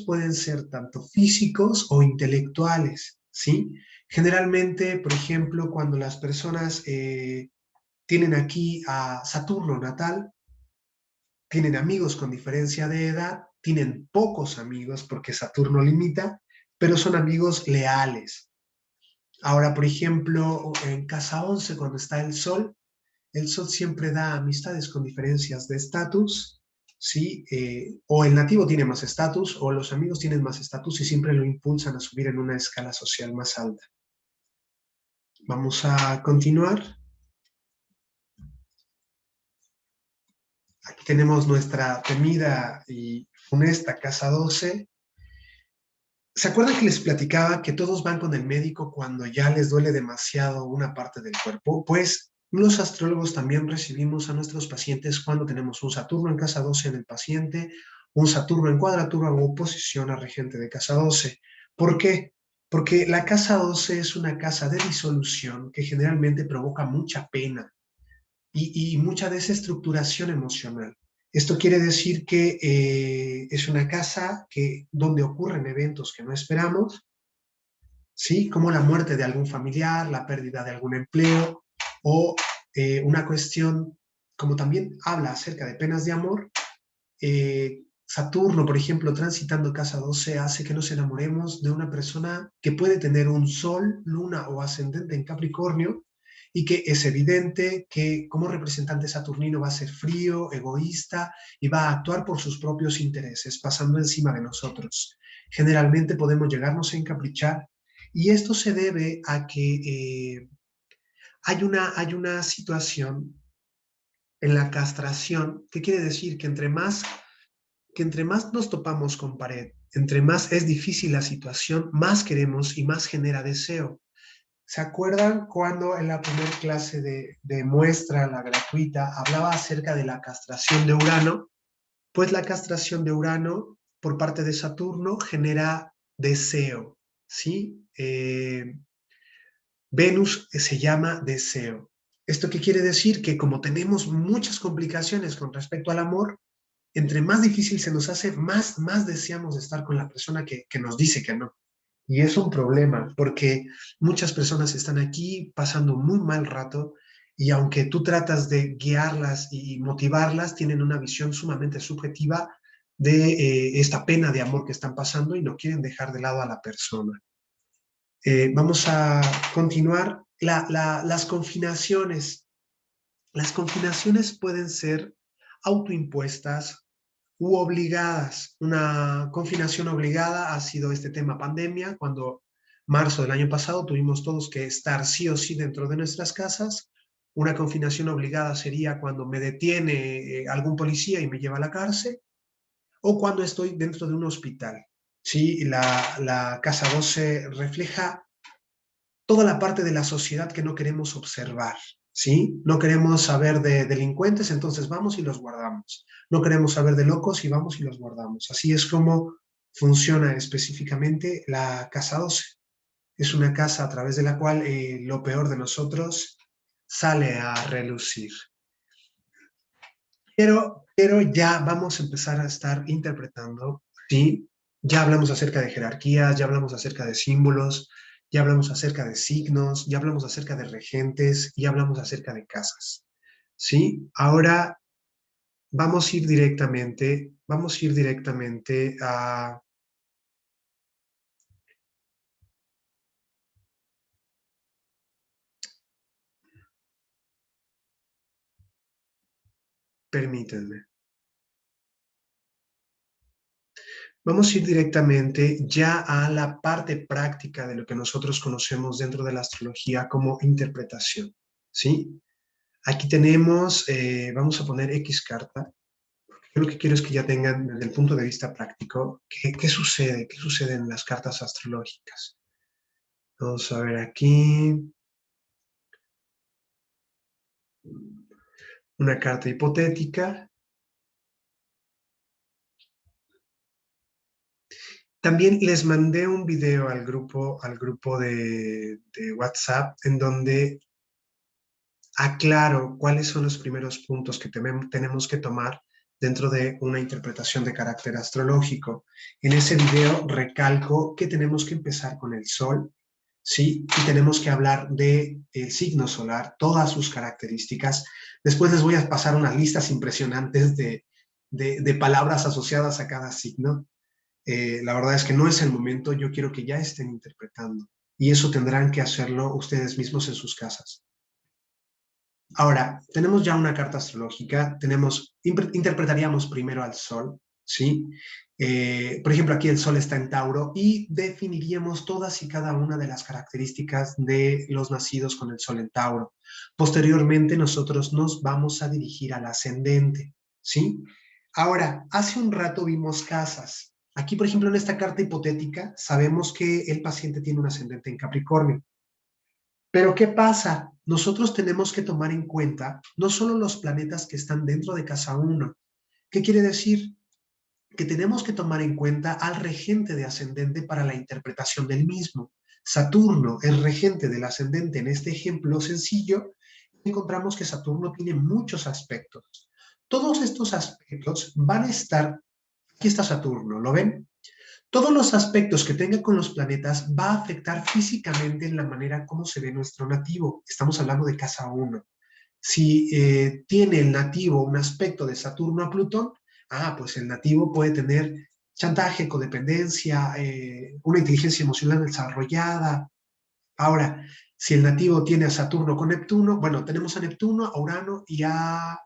pueden ser tanto físicos o intelectuales, ¿sí? Generalmente, por ejemplo, cuando las personas tienen aquí a Saturno natal, tienen amigos con diferencia de edad, tienen pocos amigos porque Saturno limita, pero son amigos leales. Ahora, por ejemplo, en casa 11, cuando está el Sol siempre da amistades con diferencias de estatus, ¿sí? O el nativo tiene más estatus, o los amigos tienen más estatus y siempre lo impulsan a subir en una escala social más alta. Vamos a continuar. Aquí tenemos nuestra temida y funesta casa 12. ¿Se acuerdan que les platicaba que todos van con el médico cuando ya les duele demasiado una parte del cuerpo? Pues los astrólogos también recibimos a nuestros pacientes cuando tenemos un Saturno en casa 12 en el paciente, un Saturno en cuadratura o oposición a regente de casa 12. ¿Por qué? Porque la casa 12 es una casa de disolución que generalmente provoca mucha pena y mucha desestructuración emocional. Esto quiere decir que es una casa donde ocurren eventos que no esperamos, ¿sí? Como la muerte de algún familiar, la pérdida de algún empleo, o una cuestión, como también habla acerca de penas de amor. Saturno, por ejemplo, transitando casa 12, hace que nos enamoremos de una persona que puede tener un sol, luna o ascendente en Capricornio, y que es evidente que como representante saturnino va a ser frío, egoísta y va a actuar por sus propios intereses, pasando encima de nosotros. Generalmente podemos llegarnos a encaprichar y esto se debe a que hay una situación en la castración, que quiere decir que entre más nos topamos con pared, entre más es difícil la situación, más queremos y más genera deseo. ¿Se acuerdan cuando en la primera clase de muestra, la gratuita, hablaba acerca de la castración de Urano? Pues la castración de Urano por parte de Saturno genera deseo, ¿sí? Venus se llama deseo. ¿Esto qué quiere decir? Que como tenemos muchas complicaciones con respecto al amor, entre más difícil se nos hace, más deseamos estar con la persona que nos dice que no. Y es un problema, porque muchas personas están aquí pasando un muy mal rato y aunque tú tratas de guiarlas y motivarlas, tienen una visión sumamente subjetiva de esta pena de amor que están pasando y no quieren dejar de lado a la persona. Vamos a continuar. Las confinaciones. Las confinaciones pueden ser autoimpuestas u obligadas. Una confinación obligada ha sido este tema pandemia, cuando marzo del año pasado tuvimos todos que estar sí o sí dentro de nuestras casas. Una confinación obligada sería cuando me detiene algún policía y me lleva a la cárcel, o cuando estoy dentro de un hospital. Sí, la casa 12 refleja toda la parte de la sociedad que no queremos observar, ¿sí? No queremos saber de delincuentes, entonces vamos y los guardamos. No queremos saber de locos y vamos y los guardamos. Así es como funciona específicamente la casa 12. Es una casa a través de la cual lo peor de nosotros sale a relucir. Pero ya vamos a empezar a estar interpretando, ¿sí? Ya hablamos acerca de jerarquías, ya hablamos acerca de símbolos, ya hablamos acerca de signos, ya hablamos acerca de regentes, ya hablamos acerca de casas, ¿sí? Ahora vamos a ir directamente a... Permítanme. Vamos a ir directamente ya a la parte práctica de lo que nosotros conocemos dentro de la astrología como interpretación, ¿sí? Aquí tenemos, vamos a poner X carta. Yo lo que quiero es que ya tengan, desde el punto de vista práctico, qué sucede en las cartas astrológicas. Vamos a ver aquí. Una carta hipotética. También les mandé un video al grupo de WhatsApp en donde aclaro cuáles son los primeros puntos que tenemos que tomar dentro de una interpretación de carácter astrológico. En ese video recalco que tenemos que empezar con el Sol, ¿sí? Y tenemos que hablar del signo solar, todas sus características. Después les voy a pasar unas listas impresionantes de palabras asociadas a cada signo. La verdad es que no es el momento, yo quiero que ya estén interpretando y eso tendrán que hacerlo ustedes mismos en sus casas. Ahora, tenemos ya una carta astrológica, interpretaríamos primero al Sol, ¿sí? Por ejemplo, aquí el Sol está en Tauro y definiríamos todas y cada una de las características de los nacidos con el Sol en Tauro. Posteriormente, nosotros nos vamos a dirigir al ascendente, ¿sí? Ahora, hace un rato vimos casas. Aquí, por ejemplo, en esta carta hipotética, sabemos que el paciente tiene un ascendente en Capricornio. Pero ¿qué pasa? Nosotros tenemos que tomar en cuenta no solo los planetas que están dentro de casa 1. ¿Qué quiere decir? Que tenemos que tomar en cuenta al regente de ascendente para la interpretación del mismo. Saturno es regente del ascendente en este ejemplo sencillo. Encontramos que Saturno tiene muchos aspectos. Todos estos aspectos van a estar, aquí está Saturno, ¿lo ven? Todos los aspectos que tenga con los planetas va a afectar físicamente en la manera como se ve nuestro nativo. Estamos hablando de casa 1. Si tiene el nativo un aspecto de Saturno a Plutón, pues el nativo puede tener chantaje, codependencia, una inteligencia emocional desarrollada. Ahora, si el nativo tiene a Saturno con Neptuno, bueno, tenemos a Neptuno, a Urano y a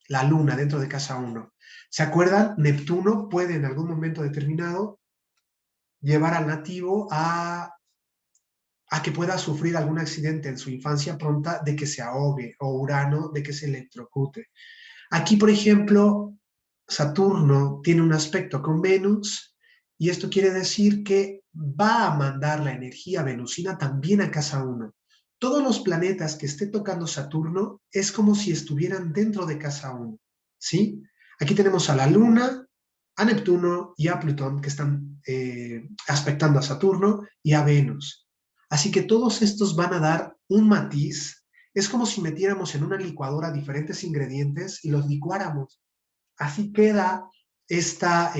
la Luna dentro de casa 1. ¿Se acuerdan? Neptuno puede en algún momento determinado llevar al nativo a que pueda sufrir algún accidente en su infancia pronta de que se ahogue, o Urano de que se electrocute. Aquí, por ejemplo, Saturno tiene un aspecto con Venus, y esto quiere decir que va a mandar la energía venusina también a casa 1. Todos los planetas que esté tocando Saturno es como si estuvieran dentro de casa 1, ¿sí? Aquí tenemos a la Luna, a Neptuno y a Plutón que están aspectando a Saturno y a Venus. Así que todos estos van a dar un matiz. Es como si metiéramos en una licuadora diferentes ingredientes y los licuáramos. Así queda esta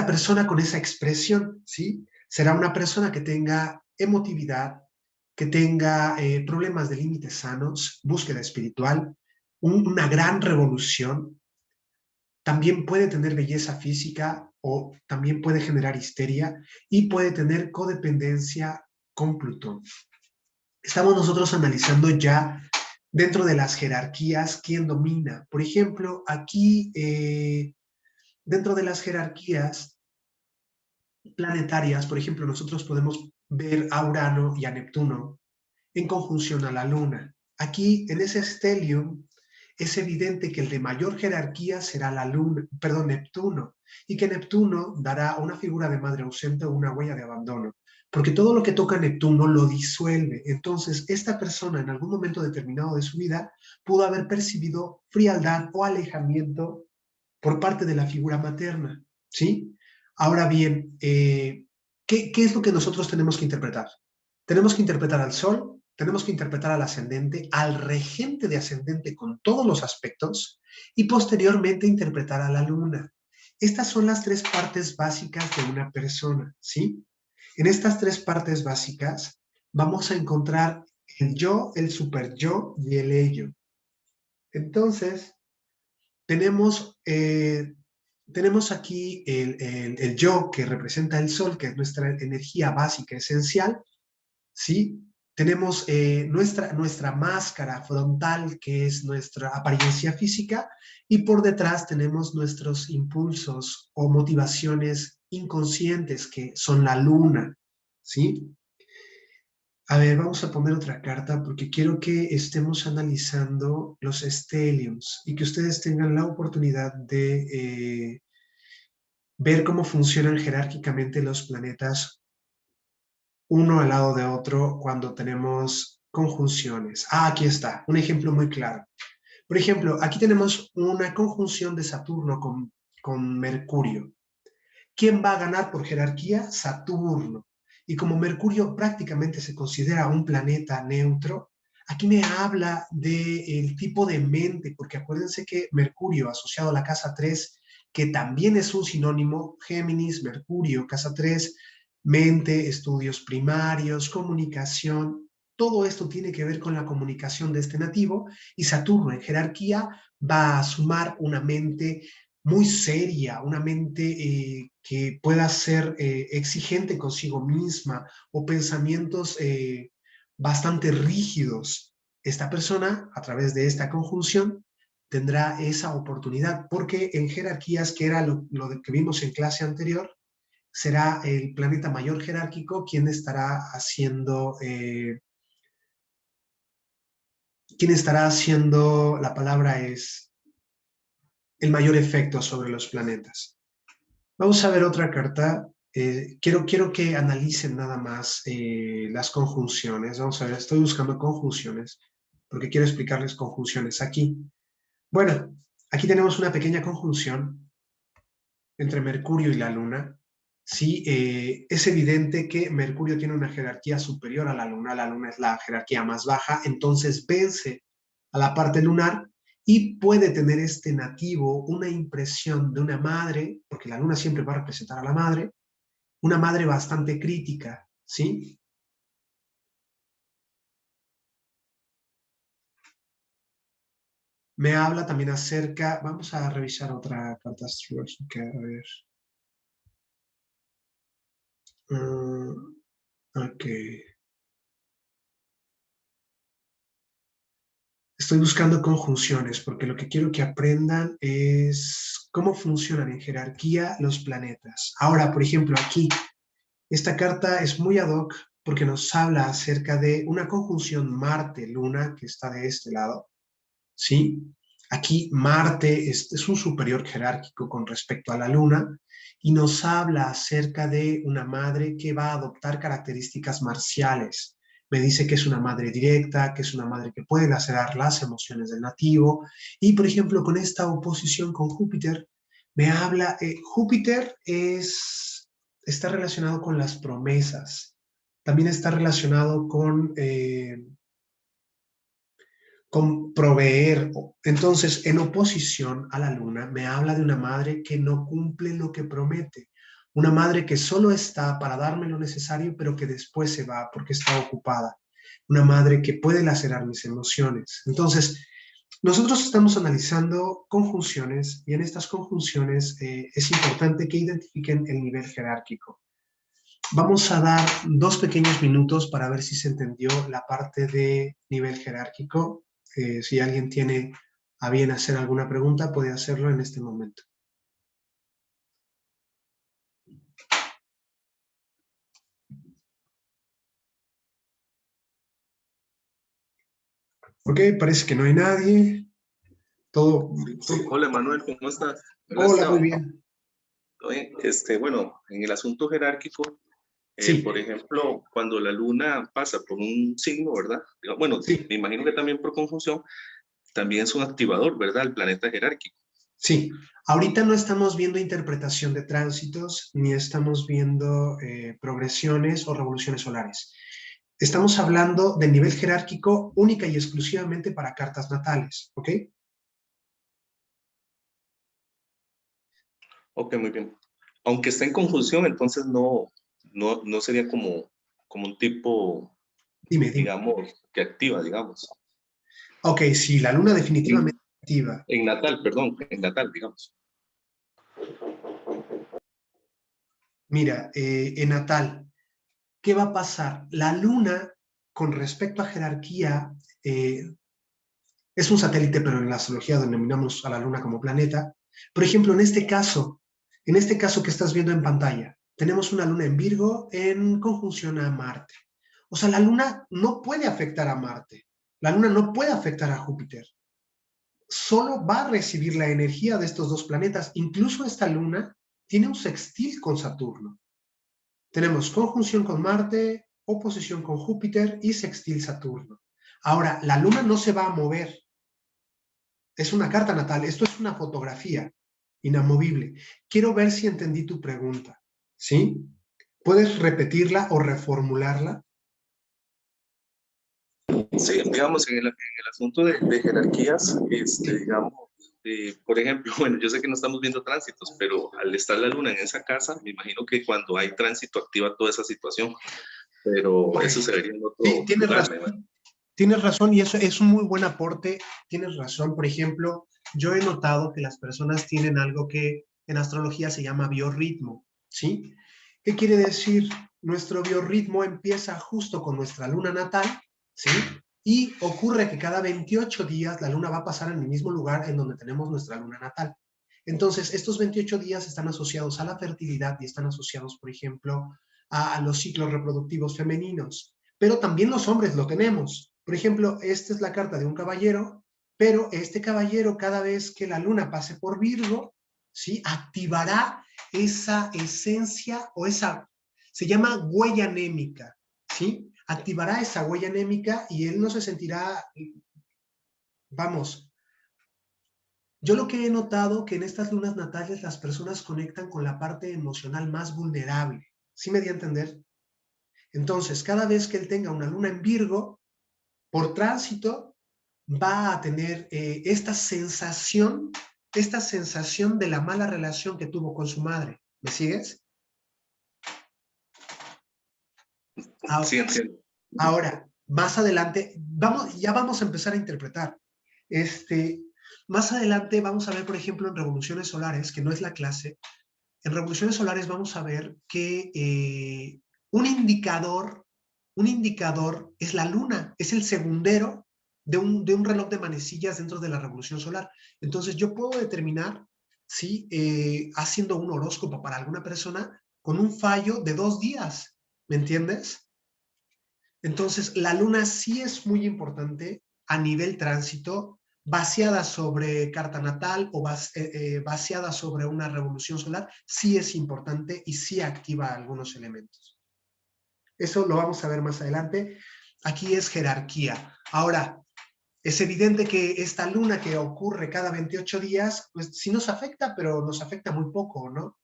persona con esa expresión, ¿sí? Será una persona que tenga emotividad, que tenga problemas de límites sanos, búsqueda espiritual, una gran revolución. También puede tener belleza física o también puede generar histeria y puede tener codependencia con Plutón. Estamos nosotros analizando ya dentro de las jerarquías quién domina. Por ejemplo, aquí dentro de las jerarquías planetarias, por ejemplo, nosotros podemos ver a Urano y a Neptuno en conjunción a la Luna. Aquí, en ese stellium, es evidente que el de mayor jerarquía será la Luna, perdón, Neptuno, y que Neptuno dará una figura de madre ausente o una huella de abandono, porque todo lo que toca Neptuno lo disuelve. Entonces, esta persona en algún momento determinado de su vida pudo haber percibido frialdad o alejamiento por parte de la figura materna, ¿sí? Ahora bien, ¿qué es lo que nosotros tenemos que interpretar? Tenemos que interpretar al Sol, tenemos que interpretar al ascendente, al regente de ascendente con todos los aspectos y posteriormente interpretar a la Luna. Estas son las tres partes básicas de una persona, ¿sí? En estas tres partes básicas vamos a encontrar el yo, el superyo y el ello. Entonces, tenemos aquí el yo que representa el Sol, que es nuestra energía básica esencial, ¿sí? Tenemos nuestra máscara frontal, que es nuestra apariencia física, y por detrás tenemos nuestros impulsos o motivaciones inconscientes, que son la luna, ¿sí? A ver, vamos a poner otra carta porque quiero que estemos analizando los stelliums y que ustedes tengan la oportunidad de ver cómo funcionan jerárquicamente los planetas uno al lado de otro cuando tenemos conjunciones. Aquí está, un ejemplo muy claro. Por ejemplo, aquí tenemos una conjunción de Saturno con Mercurio. ¿Quién va a ganar por jerarquía? Saturno. Y como Mercurio prácticamente se considera un planeta neutro, aquí me habla del tipo de mente, porque acuérdense que Mercurio asociado a la casa 3, que también es un sinónimo, Géminis, Mercurio, casa 3, mente, estudios primarios, comunicación, todo esto tiene que ver con la comunicación de este nativo, y Saturno en jerarquía va a sumar una mente muy seria, una mente que pueda ser exigente consigo misma o pensamientos bastante rígidos. Esta persona, a través de esta conjunción, tendrá esa oportunidad, porque en jerarquías, que era lo que vimos en clase anterior, será el planeta mayor jerárquico quien estará haciendo, la palabra es el mayor efecto sobre los planetas. Vamos a ver otra carta. Quiero que analicen nada más las conjunciones. Vamos a ver, estoy buscando conjunciones, porque quiero explicarles conjunciones aquí. Bueno, aquí tenemos una pequeña conjunción entre Mercurio y la Luna. Sí, es evidente que Mercurio tiene una jerarquía superior a la Luna es la jerarquía más baja, entonces vence a la parte lunar y puede tener este nativo una impresión de una madre, porque la Luna siempre va a representar a la madre, una madre bastante crítica, ¿sí? Me habla también acerca, vamos a revisar otra carta astrológica, a ver. Ok. Estoy buscando conjunciones porque lo que quiero que aprendan es cómo funcionan en jerarquía los planetas. Ahora, por ejemplo, aquí, esta carta es muy ad hoc porque nos habla acerca de una conjunción Marte-Luna que está de este lado, ¿sí? Aquí Marte es un superior jerárquico con respecto a la Luna y nos habla acerca de una madre que va a adoptar características marciales. Me dice que es una madre directa, que es una madre que puede lacerar las emociones del nativo. Y, por ejemplo, con esta oposición con Júpiter, me habla, Júpiter está relacionado con las promesas. También está relacionado con proveer. Entonces, en oposición a la Luna, me habla de una madre que no cumple lo que promete. Una madre que solo está para darme lo necesario, pero que después se va porque está ocupada. Una madre que puede lacerar mis emociones. Entonces, nosotros estamos analizando conjunciones y en estas conjunciones es importante que identifiquen el nivel jerárquico. Vamos a dar 2 pequeños minutos para ver si se entendió la parte de nivel jerárquico. Si alguien tiene a bien hacer alguna pregunta, puede hacerlo en este momento. Ok, parece que no hay nadie. Todo. Hola Manuel, ¿cómo estás? Hola, muy bien. Oye, bueno, en el asunto jerárquico, Sí. por ejemplo, cuando la luna pasa por un signo, ¿verdad? Bueno, Sí. me imagino que también por conjunción, también es un activador, ¿verdad? El planeta jerárquico. Sí, ahorita no estamos viendo interpretación de tránsitos, ni estamos viendo progresiones o revoluciones solares. Estamos hablando de nivel jerárquico única y exclusivamente para cartas natales, ¿ok? Ok, muy bien. Aunque está en conjunción, entonces no sería como un tipo, Dime. digamos, que activa, digamos. Ok, sí, la luna definitivamente activa. En natal, perdón, en natal, digamos. Mira, en natal, ¿qué va a pasar? La luna, con respecto a jerarquía, es un satélite, pero en la astrología denominamos a la luna como planeta. Por ejemplo, en este caso que estás viendo en pantalla, tenemos una luna en Virgo en conjunción a Marte. O sea, la luna no puede afectar a Marte. La luna no puede afectar a Júpiter. Solo va a recibir la energía de estos 2 planetas. Incluso esta luna tiene un sextil con Saturno. Tenemos conjunción con Marte, oposición con Júpiter y sextil Saturno. Ahora, la luna no se va a mover. Es una carta natal. Esto es una fotografía inamovible. Quiero ver si entendí tu pregunta. ¿Sí? ¿Puedes repetirla o reformularla? Sí, digamos, en el asunto de jerarquías, digamos, por ejemplo, bueno, yo sé que no estamos viendo tránsitos, pero al estar la luna en esa casa, me imagino que cuando hay tránsito activa toda esa situación, pero eso se vería en otro Sí, tienes lugar, razón. Tienes razón y eso es un muy buen aporte. Tienes razón. Por ejemplo, yo he notado que las personas tienen algo que en astrología se llama biorritmo, ¿sí? ¿Qué quiere decir? Nuestro biorritmo empieza justo con nuestra luna natal, ¿sí? Y ocurre que cada 28 días la luna va a pasar en el mismo lugar en donde tenemos nuestra luna natal. Entonces, estos 28 días están asociados a la fertilidad y están asociados, por ejemplo, a los ciclos reproductivos femeninos. Pero también los hombres lo tenemos. Por ejemplo, esta es la carta de un caballero Pero este caballero, cada vez que la luna pase por Virgo, ¿sí? Activará esa esencia o esa, se llama huella anémica, ¿sí? Activará esa huella anémica y él no se sentirá, vamos, yo lo que he notado que en estas lunas natales las personas conectan con la parte emocional más vulnerable, ¿sí me di a entender? Entonces, cada vez que él tenga una luna en Virgo, por tránsito, va a tener esta sensación de la mala relación que tuvo con su madre. ¿Me sigues? Ahora, Sí, entiendo. ahora, más adelante, ya vamos a empezar a interpretar. Más adelante vamos a ver, por ejemplo, en revoluciones solares, que no es la clase, en revoluciones solares vamos a ver que un indicador es la luna, es el segundero de un reloj de manecillas dentro de la revolución solar. Entonces yo puedo determinar, ¿sí? Haciendo un horóscopo para alguna persona con un fallo de 2 días, ¿me entiendes? Entonces la luna sí es muy importante a nivel tránsito, vaciada sobre carta natal o vaciada sobre una revolución solar, sí es importante y sí activa algunos elementos. Eso lo vamos a ver más adelante. Aquí es jerarquía. Ahora, es evidente que esta luna que ocurre cada 28 días, pues sí nos afecta, pero nos afecta muy poco, ¿no?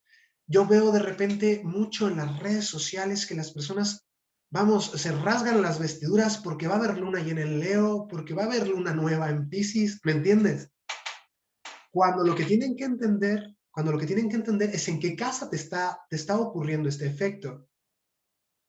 Yo veo de repente mucho en las redes sociales que las personas, vamos, se rasgan las vestiduras porque va a haber luna llena en Leo, porque va a haber luna nueva en Piscis, ¿me entiendes? Cuando lo que tienen que entender es en qué casa te está ocurriendo este efecto.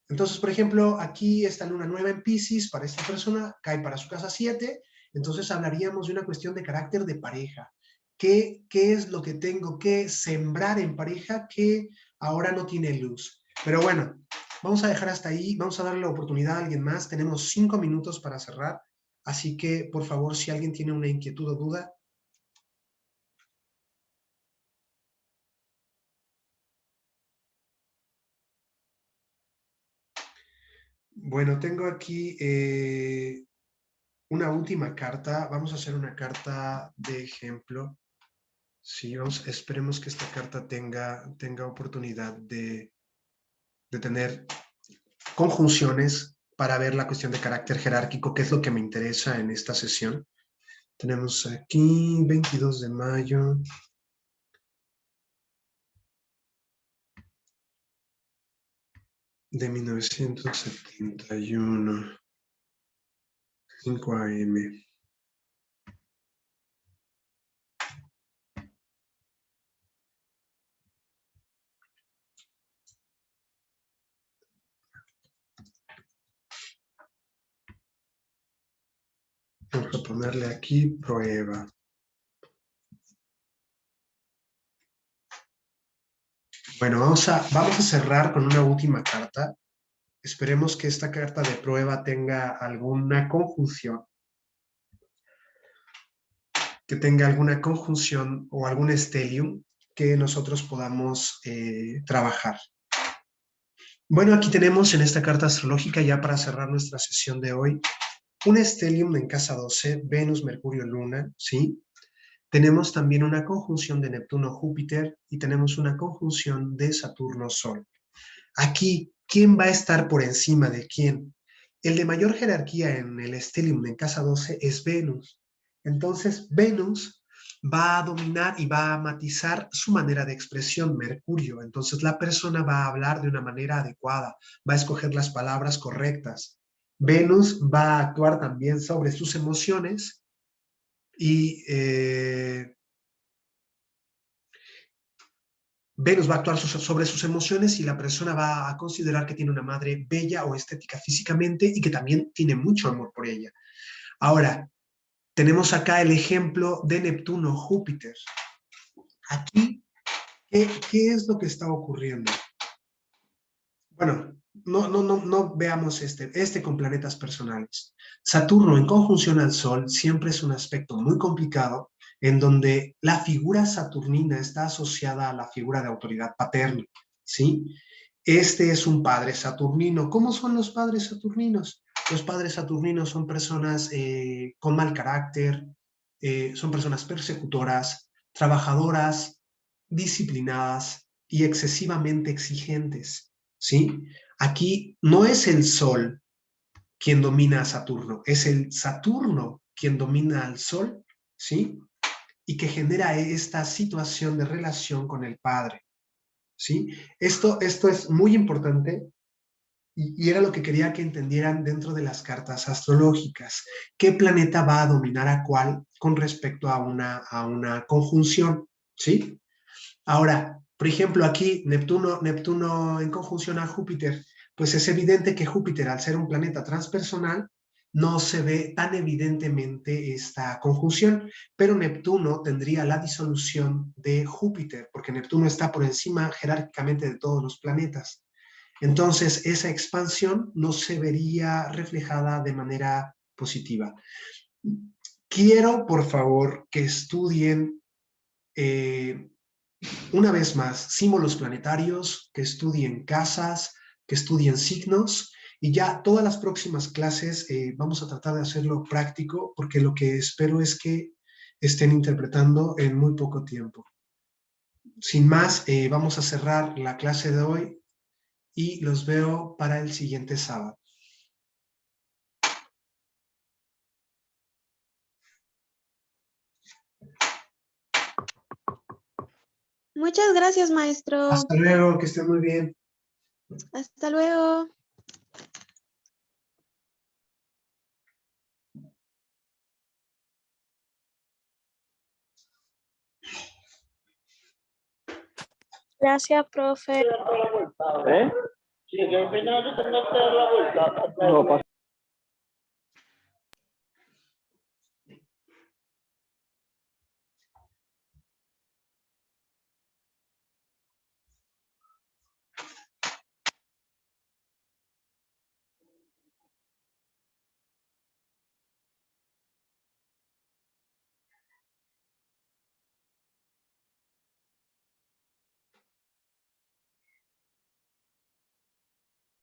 Entonces, por ejemplo, aquí esta luna nueva en Piscis, para esta persona, cae para su casa 7, entonces hablaríamos de una cuestión de carácter de pareja. ¿Qué es lo que tengo que sembrar en pareja que ahora no tiene luz? Pero bueno, vamos a dejar hasta ahí, vamos a darle la oportunidad a alguien más. Tenemos 5 minutos para cerrar, así que, por favor, si alguien tiene una inquietud o duda. Bueno, tengo aquí una última carta. Vamos a hacer una carta de ejemplo. Sí, esperemos que esta carta tenga oportunidad de tener conjunciones para ver la cuestión de carácter jerárquico, que es lo que me interesa en esta sesión. Tenemos aquí 22 de mayo. De 1971. 5 AM. Vamos a ponerle aquí prueba. Bueno, vamos a cerrar con una última carta. Esperemos que esta carta de prueba tenga alguna conjunción. Que tenga alguna conjunción o algún stellium que nosotros podamos trabajar. Bueno, aquí tenemos en esta carta astrológica, ya para cerrar nuestra sesión de hoy, un stellium en casa 12, Venus, Mercurio, Luna, ¿sí? Tenemos también una conjunción de Neptuno, Júpiter y tenemos una conjunción de Saturno, Sol. Aquí, ¿quién va a estar por encima de quién? El de mayor jerarquía en el stellium en casa 12 es Venus. Entonces, Venus va a dominar y va a matizar su manera de expresión, Mercurio. Entonces, la persona va a hablar de una manera adecuada, va a escoger las palabras correctas. Venus va a actuar también sobre sus emociones y Venus va a actuar sobre sus emociones y la persona va a considerar que tiene una madre bella o estética físicamente y que también tiene mucho amor por ella. Ahora, tenemos acá el ejemplo de Neptuno-Júpiter. Aquí, ¿qué es lo que está ocurriendo? Bueno, no veamos este con planetas personales. Saturno en conjunción al Sol siempre es un aspecto muy complicado en donde la figura saturnina está asociada a la figura de autoridad paterna, ¿sí? Este es un padre saturnino. ¿Cómo son los padres saturninos? Los padres saturninos son personas con mal carácter, son personas persecutoras, trabajadoras, disciplinadas y excesivamente exigentes, ¿sí? Aquí no es el Sol quien domina a Saturno, es el Saturno quien domina al Sol, ¿sí? Y que genera esta situación de relación con el Padre, ¿sí? Esto es muy importante y era lo que quería que entendieran dentro de las cartas astrológicas. ¿Qué planeta va a dominar a cuál con respecto a una conjunción? ¿Sí? Ahora, por ejemplo, aquí Neptuno en conjunción a Júpiter, pues es evidente que Júpiter, al ser un planeta transpersonal, no se ve tan evidentemente esta conjunción, pero Neptuno tendría la disolución de Júpiter, porque Neptuno está por encima jerárquicamente de todos los planetas. Entonces, esa expansión no se vería reflejada de manera positiva. Quiero, por favor, que estudien una vez más símbolos planetarios, que estudien casas, que estudien signos, y ya todas las próximas clases vamos a tratar de hacerlo práctico, porque lo que espero es que estén interpretando en muy poco tiempo. Sin más, vamos a cerrar la clase de hoy y los veo para el siguiente sábado. Muchas gracias, maestro. Hasta luego, que estén muy bien. Hasta luego. Gracias, profe. ¿Eh? Sí, que al final yo tengo que dar la vuelta. No pasa